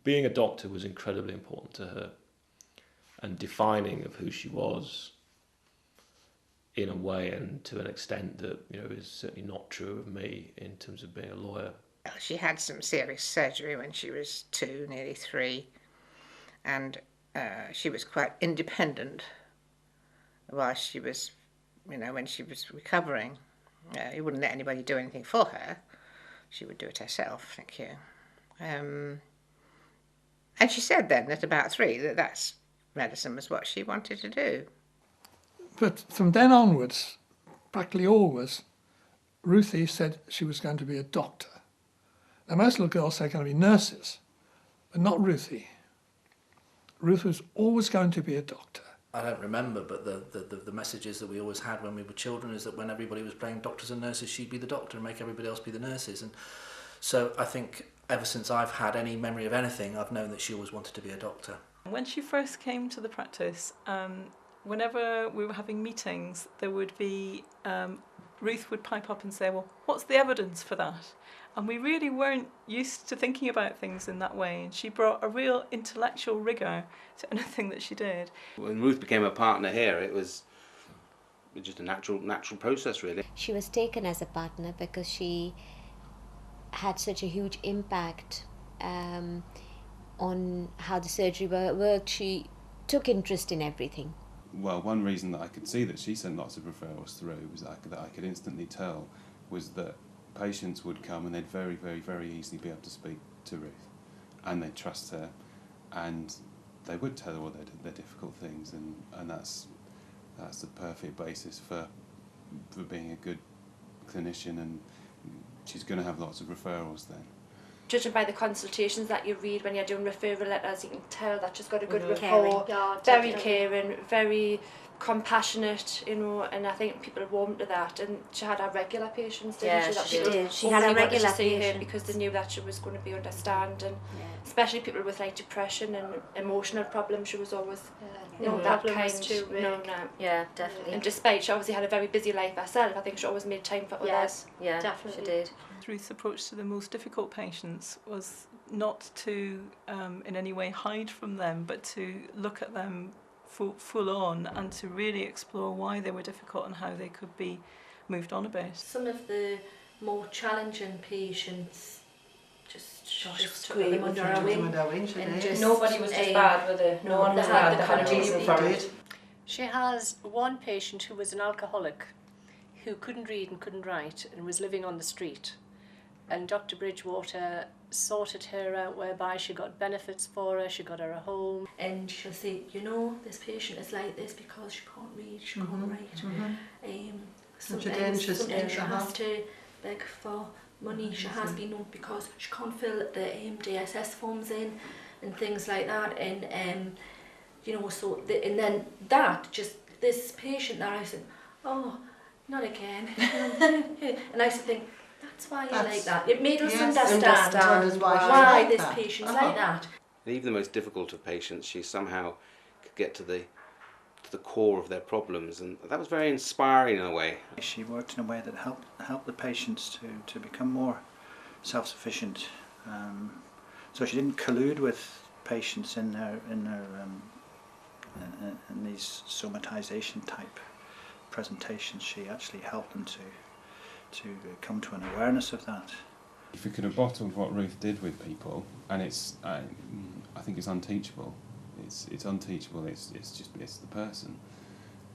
being a doctor was incredibly important to her, and defining of who she was in a way and to an extent that, you know, is certainly not true of me in terms of being a lawyer. She had some serious surgery when she was 2, nearly 3, and she was quite independent while she was, you know, when she was recovering. You wouldn't let anybody do anything for her. She would do it herself, thank you. And she said then at about 3 that medicine was what she wanted to do. But from then onwards, practically always, Ruthie said she was going to be a doctor. Now most little girls say they're going to be nurses, but not Ruthie. Ruth was always going to be a doctor. I don't remember, but the messages that we always had when we were children is that when everybody was playing doctors and nurses, she'd be the doctor and make everybody else be the nurses. And so I think ever since I've had any memory of anything, I've known that she always wanted to be a doctor. When she first came to the practice, whenever we were having meetings, there would be, Ruth would pipe up and say, well, what's the evidence for that? And we really weren't used to thinking about things in that way. And she brought a real intellectual rigour to anything that she did. When Ruth became a partner here, it was just a natural process, really. She was taken as a partner because she had such a huge impact on how the surgery worked. She took interest in everything. Well, one reason that I could see that she sent lots of referrals through was that I could instantly tell was that patients would come and they'd very, very, very easily be able to speak to Ruth, and they'd trust her, and they would tell her all their difficult things, and that's the perfect basis for being a good clinician, and she's going to have lots of referrals then. Judging by the consultations that you read when you're doing referral letters, you can tell that she's got a good rapport, very caring, very compassionate, you know, and I think people warmed to that. And she had our regular patients, didn't she? She did. She had a regular patient because they knew that she was going to be understanding, especially people with like depression and emotional problems. She was always, you know, that kind. Too big. No. Yeah, definitely. And despite she obviously had a very busy life herself, I think she always made time for others. Yeah, definitely. She did. Ruth's approach to the most difficult patients was not to in any way hide from them, but to look at them full on and to really explore why they were difficult and how they could be moved on a bit. Some of the more challenging patients just took them under our wing. Nobody was just bad, were they? No one was bad. They had a reason for it. She has one patient who was an alcoholic who couldn't read and couldn't write and was living on the street. And Dr. Bridgewater sorted her out whereby she got benefits for her, she got her a home. And she'll say, you know, this patient is like this because she can't read, she can't write. Sometimes she has to beg for money. She has been known because she can't fill the DSS forms in and things like that. And you know, so and then that just this patient that I said, oh, not again. And I used to think, that's why you like that. It made us understand why this patient's like that. Even the most difficult of patients, she somehow could get to the core of their problems, and that was very inspiring in a way. She worked in a way that helped the patients to become more self-sufficient. So she didn't collude with patients in these somatization type presentations. She actually helped them to come to an awareness of that. If we could have bottled what Ruth did with people, and I think it's unteachable. It's unteachable. It's the person.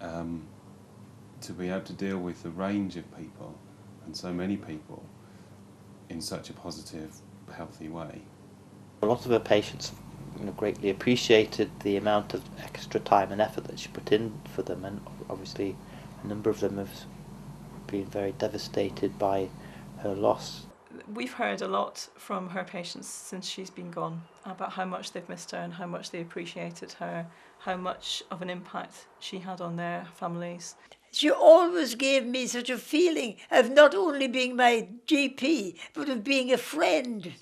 To be able to deal with the range of people and so many people in such a positive, healthy way. A lot of her patients, greatly appreciated the amount of extra time and effort that she put in for them, and obviously a number of them have been very devastated by her loss. We've heard a lot from her patients since she's been gone about how much they've missed her and how much they appreciated her, how much of an impact she had on their families. She always gave me such a feeling of not only being my GP, but of being a friend.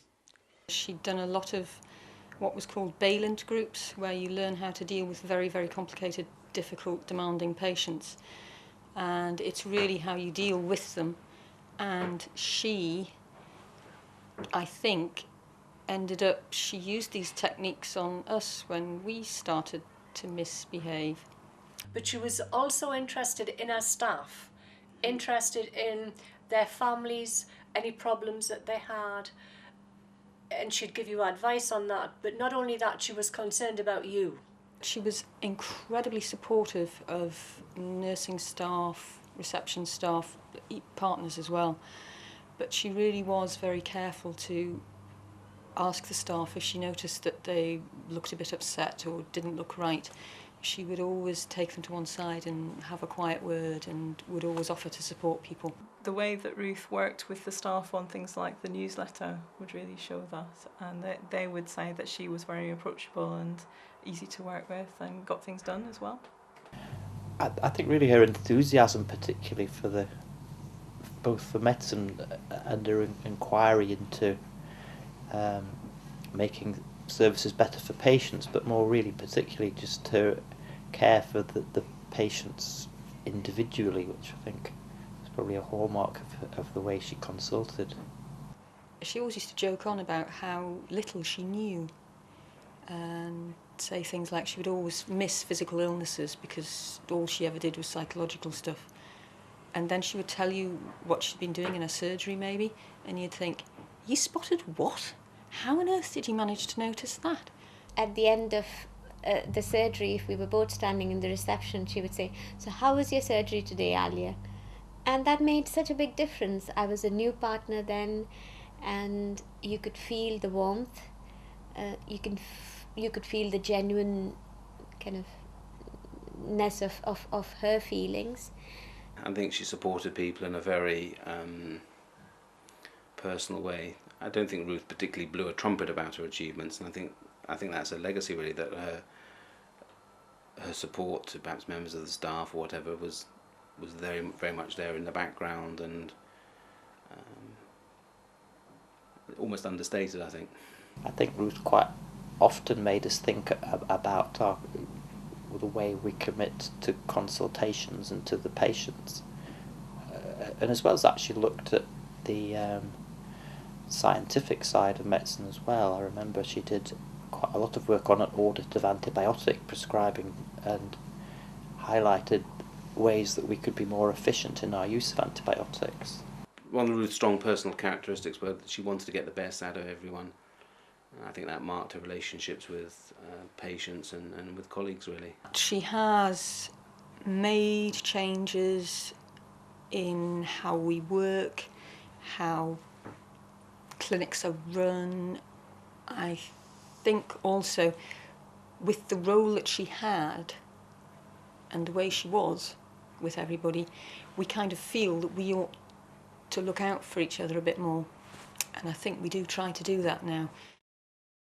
She'd done a lot of what was called baout groups, where you learn how to deal with very, very complicated, difficult, demanding patients. And it's really how you deal with them. And she, I think, ended up, she used these techniques on us when we started to misbehave. But she was also interested in her staff, interested in their families, any problems that they had, and she'd give you advice on that. But not only that, she was concerned about you. She was incredibly supportive of nursing staff, reception staff, partners as well. But she really was very careful to ask the staff if she noticed that they looked a bit upset or didn't look right. She would always take them to one side and have a quiet word, and would always offer to support people. The way that Ruth worked with the staff on things like the newsletter would really show that, and they would say that she was very approachable and easy to work with and got things done as well. I think really her enthusiasm, particularly for both for medicine and her inquiry into making services better for patients, but more really particularly just her care for the patients individually, which I think is probably a hallmark of the way she consulted. She always used to joke on about how little she knew, and say things like she would always miss physical illnesses because all she ever did was psychological stuff. And then she would tell you what she'd been doing in her surgery maybe, and you'd think, you spotted what? How on earth did you manage to notice that? At the end of the surgery, if we were both standing in the reception, she would say, so how was your surgery today, Alia? And that made such a big difference. I was a new partner then, and you could feel the warmth. You could feel the genuine kind of ness of her feelings. I think she supported people in a very personal way. I don't think Ruth particularly blew a trumpet about her achievements, and I think that's a legacy really, that her support to perhaps members of the staff or whatever was very, very much there in the background, and almost understated, I think. I think Ruth quite often made us think about the way we commit to consultations and to the patients. And as well as that, she looked at the scientific side of medicine as well. I remember she did quite a lot of work on an audit of antibiotic prescribing and highlighted ways that we could be more efficient in our use of antibiotics. One of Ruth's strong personal characteristics was that she wanted to get the best out of everyone. I think that marked her relationships with patients and with colleagues, really. She has made changes in how we work, how clinics are run. I think also with the role that she had and the way she was with everybody, we kind of feel that we ought to look out for each other a bit more. And I think we do try to do that now.